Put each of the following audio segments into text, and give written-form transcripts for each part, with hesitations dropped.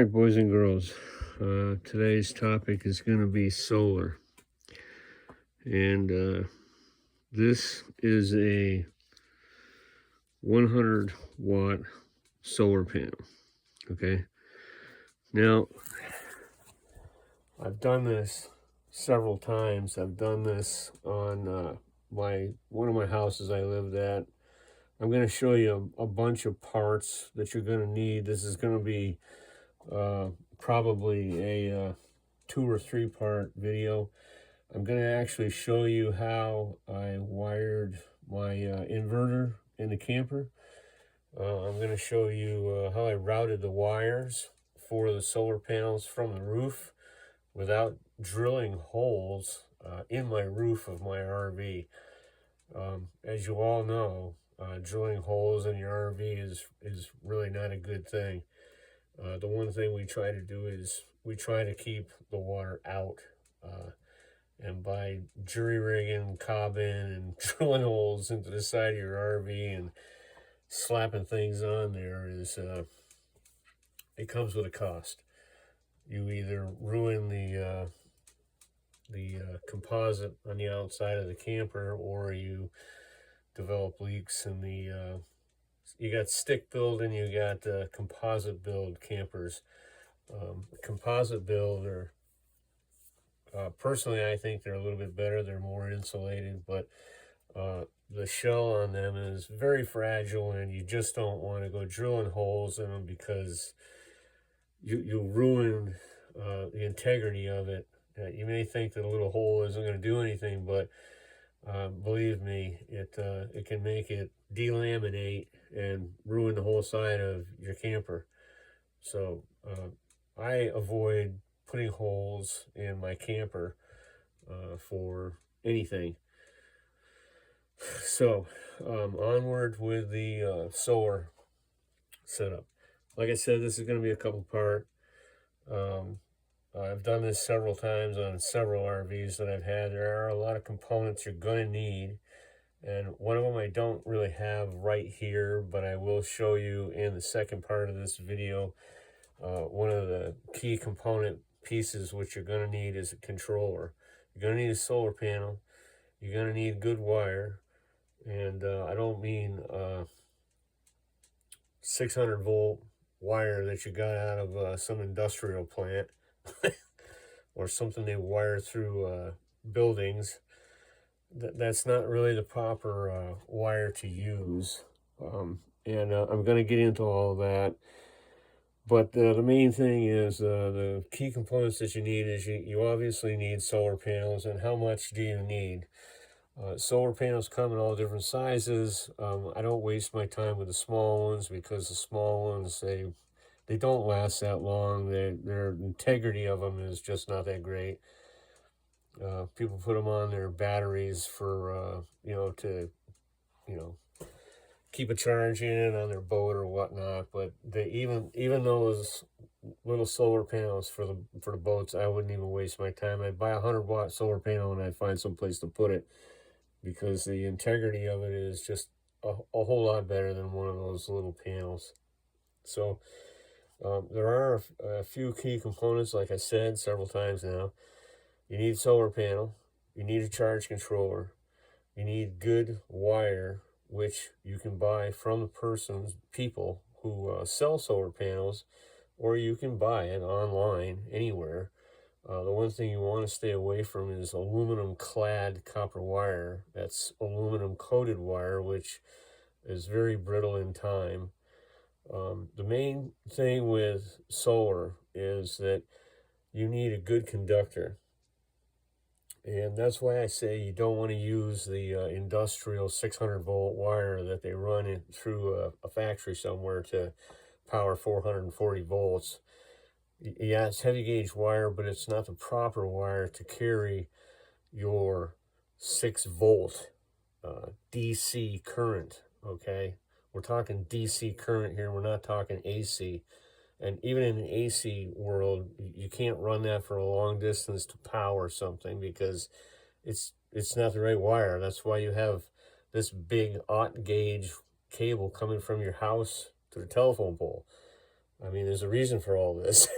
right, boys and girls, today's topic is going to be solar. And this is a 100 watt solar panel. Okay. Now, I've done this several times. I've done this on one of my houses I lived at. I'm going to show you a bunch of parts that you're going to need. This is going to be probably a 2 or 3 part video. I'm going to actually show you how I wired my inverter in the camper. I'm going to show you how I routed the wires for the solar panels from the roof without drilling holes in my roof of my RV. As you all know, drilling holes in your RV is really not a good thing. The one thing we try to do is we try to keep the water out. And by jury-rigging, cobbing, and drilling holes into the side of your RV and slapping things on there it comes with a cost. You either ruin the composite on the outside of the camper, or you develop leaks in the you got stick build and you got composite build campers. Composite build are personally, I think they're a little bit better. They're more insulated, but the shell on them is very fragile, and you just don't want to go drilling holes in them because you ruin the integrity of it. You may think that a little hole isn't going to do anything, but believe me, it can make it delaminate and ruin the whole side of your camper. So I avoid putting holes in my camper for anything. So onward with the solar setup. Like I said, this is going to be a couple part. I've done this several times on several RVs that I've had. There are a lot of components you're going to need, and one of them I don't really have right here, but I will show you in the second part of this video. One of the key component pieces which you're going to need is a controller. You're going to need a solar panel. You're going to need good wire, and I don't mean 600 volt wire that you got out of some industrial plant or something they wire through buildings. That's not really the proper wire to use, and I'm going to get into all of that. But the main thing is the key components that you need is you obviously need solar panels. And how much do you need? Solar panels come in all different sizes. I don't waste my time with the small ones because the small ones, they don't last that long. Their integrity of them is just not that great. People put them on their batteries for, to keep a charge in on their boat or whatnot, but even those little solar panels for the boats, I wouldn't even waste my time. I'd buy a 100 watt solar panel and I'd find some place to put it, because the integrity of it is just a whole lot better than one of those little panels. So there are a few key components, like I said several times now. You need a solar panel, you need a charge controller, you need good wire, which you can buy from the people who sell solar panels, or you can buy it online anywhere. The one thing you want to stay away from is aluminum clad copper wire. That's aluminum coated wire, which is very brittle in time. The main thing with solar is that you need a good conductor. And that's why I say you don't want to use the industrial 600 volt wire that they run through a factory somewhere to power 440 volts. Yeah, it's heavy gauge wire, but it's not the proper wire to carry your 6 volt DC current, okay? We're talking DC current here, we're not talking AC. And even in the AC world, you can't run that for a long distance to power something, because it's not the right wire. That's why you have this big 0 gauge cable coming from your house to the telephone pole. I mean, there's a reason for all this.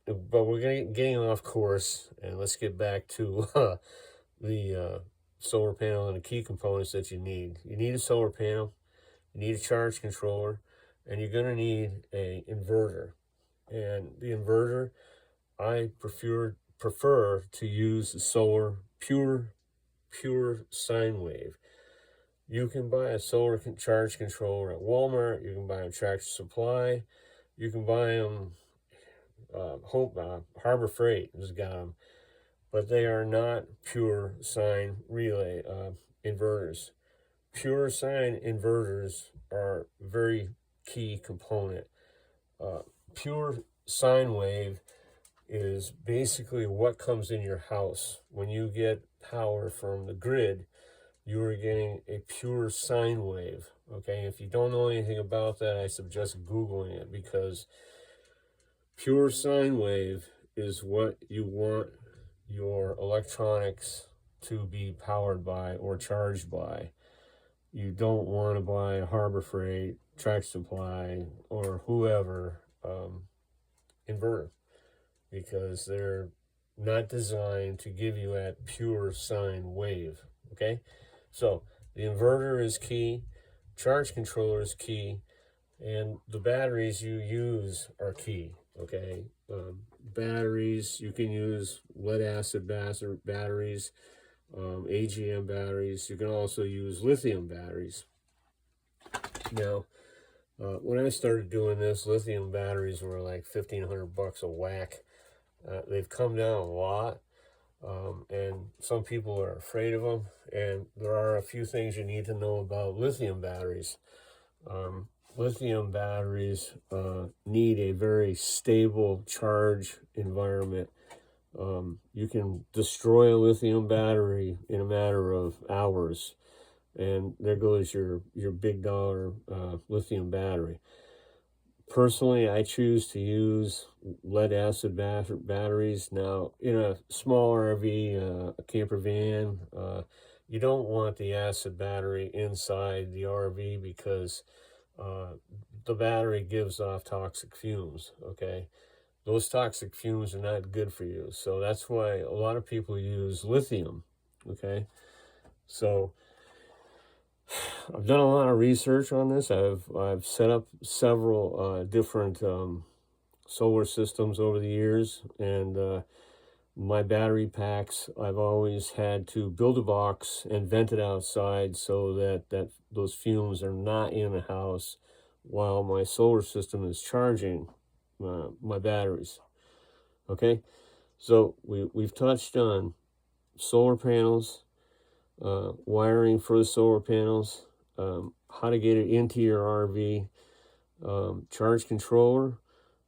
But we're getting off course, and let's get back to the solar panel and the key components that you need. You need a solar panel, you need a charge controller, and you're going to need an inverter. And the inverter, I prefer to use the solar pure sine wave. You can buy a solar charge controller at Walmart. You can buy a Tractor Supply. You can buy them. Harbor Freight has got them, but they are not pure sine relay inverters. Pure sine inverters are very key component. Pure sine wave is basically what comes in your house. When you get power from the grid, you are getting a pure sine wave. Okay, if you don't know anything about that, I suggest Googling it, because pure sine wave is what you want your electronics to be powered by or charged by. You don't want to buy a Harbor Freight, Tractor Supply, or whoever inverter, because they're not designed to give you that pure sine wave. Okay, so the inverter is key, charge controller is key, and the batteries you use are key. Okay, batteries, you can use lead acid batteries, AGM batteries. You can also use lithium batteries. Now, when I started doing this, lithium batteries were like $1,500 a whack. They've come down a lot, and some people are afraid of them. And there are a few things you need to know about lithium batteries. Lithium batteries need a very stable charge environment. You can destroy a lithium battery in a matter of hours, and there goes your big dollar lithium battery. Personally, I choose to use lead acid batteries. Now, in a small RV, a camper van, you don't want the acid battery inside the RV, because the battery gives off toxic fumes. Okay, those toxic fumes are not good for you. So that's why a lot of people use lithium. Okay, so I've done a lot of research on this. I've set up several different solar systems over the years, and my battery packs, I've always had to build a box and vent it outside so that those fumes are not in the house while my solar system is charging my batteries. Okay, so we've touched on solar panels, wiring for the solar panels, how to get it into your RV, charge controller,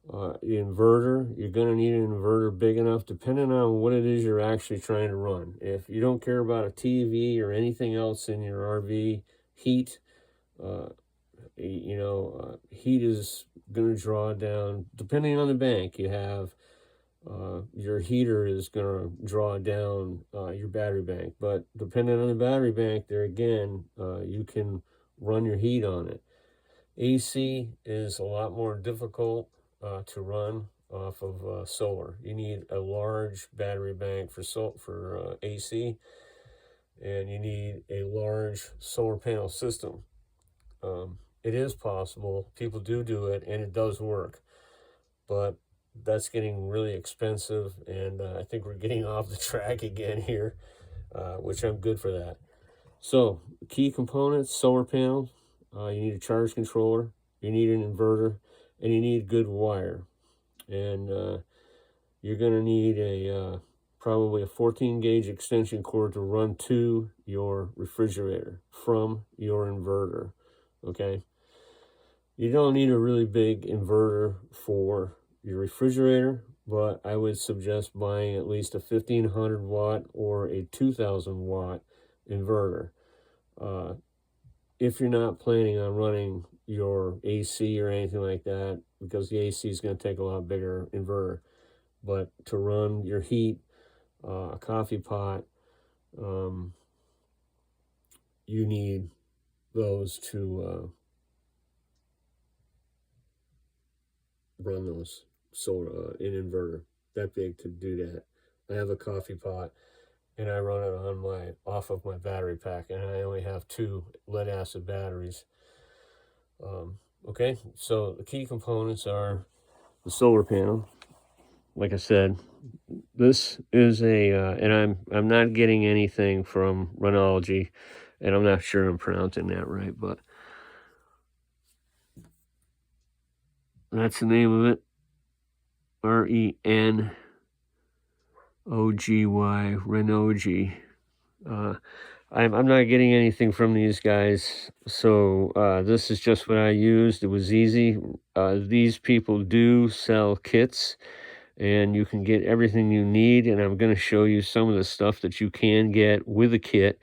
inverter. You're going to need an inverter big enough, depending on what it is you're actually trying to run. If you don't care about a TV or anything else in your RV, heat, heat is going to draw down, depending on the bank you have, your heater is going to draw down your battery bank. But depending on the battery bank, there again, you can run your heat on it. AC is a lot more difficult to run off of solar. You need a large battery bank for AC, and you need a large solar panel system. It is possible. People do it, and it does work. But that's getting really expensive, and I think we're getting off the track again here, which I'm good for that. So, key components: solar panels, you need a charge controller, you need an inverter, and you need good wire. And you're going to need probably a 14 gauge extension cord to run to your refrigerator from your inverter. Okay, you don't need a really big inverter for your refrigerator, but I would suggest buying at least a 1500 watt or a 2000 watt inverter. If you're not planning on running your AC or anything like that, because the AC is going to take a lot bigger inverter. But to run your heat, a coffee pot, you need those to run those solar in inverter that big to do that. I have a coffee pot, and I run it on off of my battery pack, and I only have 2 lead acid batteries. Okay, so the key components are the solar panel. Like I said, this is and I'm not getting anything from Renology, and I'm not sure I'm pronouncing that right, but that's the name of it. Renogy, Renogy. I'm not getting anything from these guys, so this is just what I used. It was easy. These people do sell kits, and you can get everything you need, and I'm going to show you some of the stuff that you can get with a kit.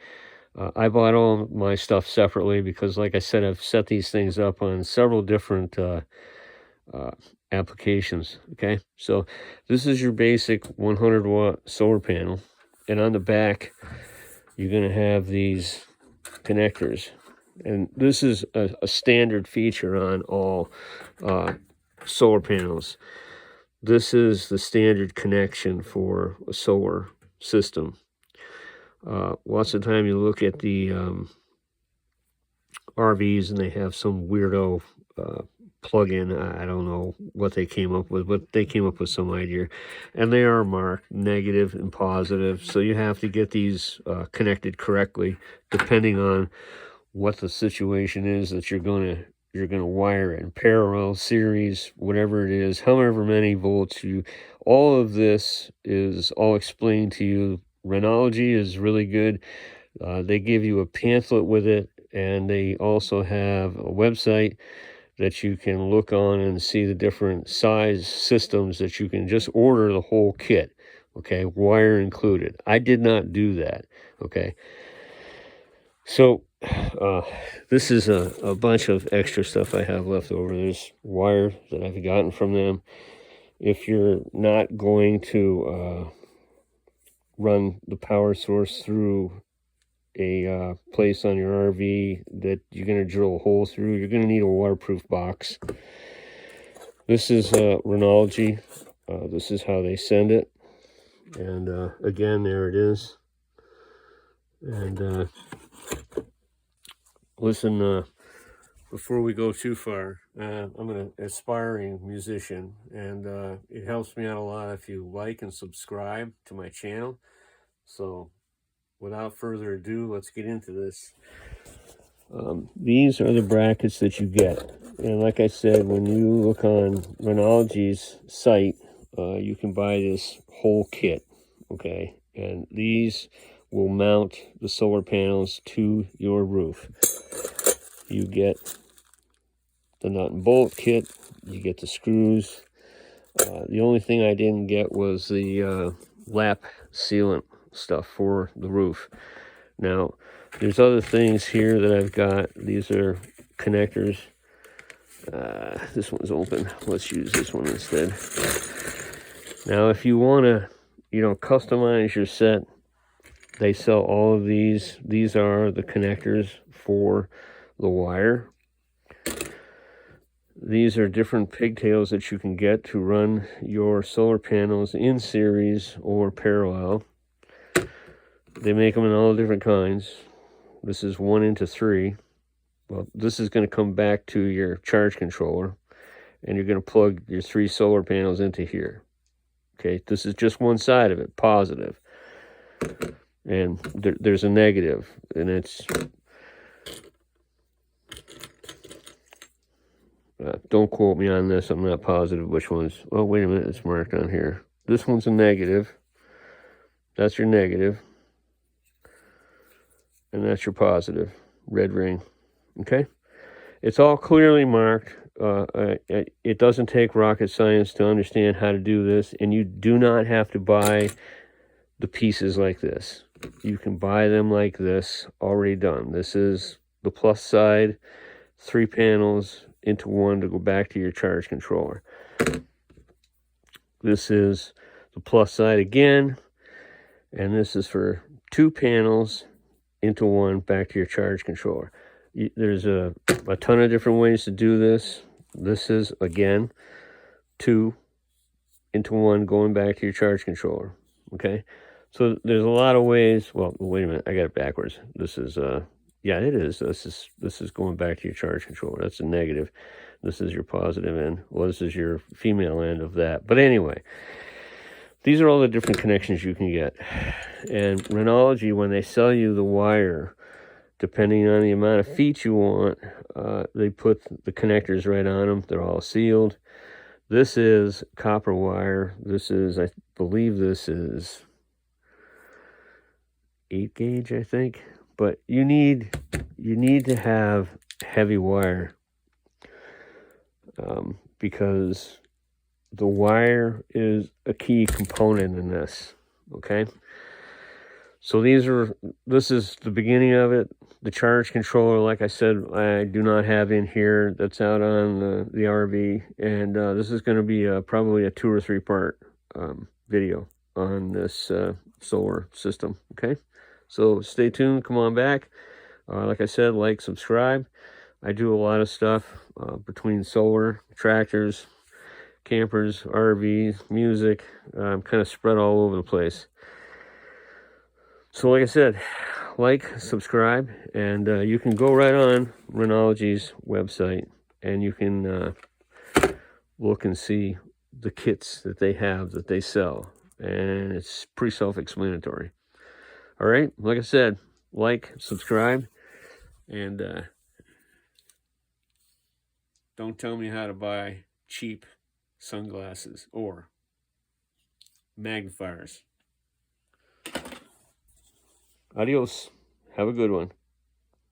I bought all my stuff separately because, like I said, I've set these things up on several different applications. Okay, so this is your basic 100 watt solar panel, and on the back you're going to have these connectors, and this is a standard feature on all solar panels. This is the standard connection for a solar system. Lots of time you look at the RVs and they have some weirdo plug-in. I don't know what they came up with, but they came up with some idea, and they are marked negative and positive, so you have to get these connected correctly depending on what the situation is that you're gonna wire in parallel, series, whatever it is, however many volts all of this is all explained to you. Renology is really good. They give you a pamphlet with it, and they also have a website that you can look on and see the different size systems that you can just order the whole kit, okay, wire included. I did not do that, okay. So this is a bunch of extra stuff I have left over. There's wire that I've gotten from them. If you're not going to run the power source through a place on your RV that you're going to drill a hole through, you're going to need a waterproof box. This is Renology. This is how they send it. And again, there it is. And listen, before we go too far, I'm an aspiring musician, and it helps me out a lot if you like and subscribe to my channel. So without further ado, let's get into this. These are the brackets that you get. And like I said, when you look on Renology's site, you can buy this whole kit, okay? And these will mount the solar panels to your roof. You get the nut and bolt kit, you get the screws. The only thing I didn't get was the lap sealant stuff for the roof. Now, there's other things here that I've got. These are connectors. This one's open. Let's use this one instead. Now, if you want to, customize your set, they sell all of these. These are the connectors for the wire. These are different pigtails that you can get to run your solar panels in series or parallel. They make them in all different kinds. This is 1-3. Well, this is going to come back to your charge controller, and you're going to plug your 3 solar panels into here. Okay, this is just one side of it, positive. And there's a negative, and it's... don't quote me on this. I'm not positive which one's... Oh, wait a minute. It's marked on here. This one's a negative. That's your negative. And that's your positive. Red ring. Okay? It's all clearly marked. It doesn't take rocket science to understand how to do this. And you do not have to buy the pieces like this. You can buy them like this, already done. This is the plus side. 3 panels into one to go back to your charge controller. This is the plus side again, and this is for 2 panels into one back to your charge controller. There's a ton of different ways to do this. This is, again, 2 into 1 going back to your charge controller. Okay, so there's a lot of ways. Well, wait a minute, I got it backwards. This is yeah, it is. This is going back to your charge controller. That's a negative. This is your positive end. Well, this is your female end of that. But anyway, these are all the different connections you can get. And Rhenology, when they sell you the wire, depending on the amount of feet you want, they put the connectors right on them. They're all sealed. This is copper wire. This is, I believe this is 8 gauge, I think. But you need to have heavy wire, because the wire is a key component in this. Okay, so this is the beginning of it. The charge controller, like I said, I do not have in here. That's out on the RV, and this is going to be probably a 2 or 3 part video on this solar system. Okay, so stay tuned. Come on back. Like I said, like, subscribe. I do a lot of stuff between solar, tractors, campers, RVs, music. I'm kind of spread all over the place. So like I said, like, subscribe, and you can go right on Rhenology's website, and you can look and see the kits that they have, that they sell, and it's pretty self-explanatory. All right, like I said, like, subscribe, and don't tell me how to buy cheap sunglasses or magnifiers. Adios. Have a good one.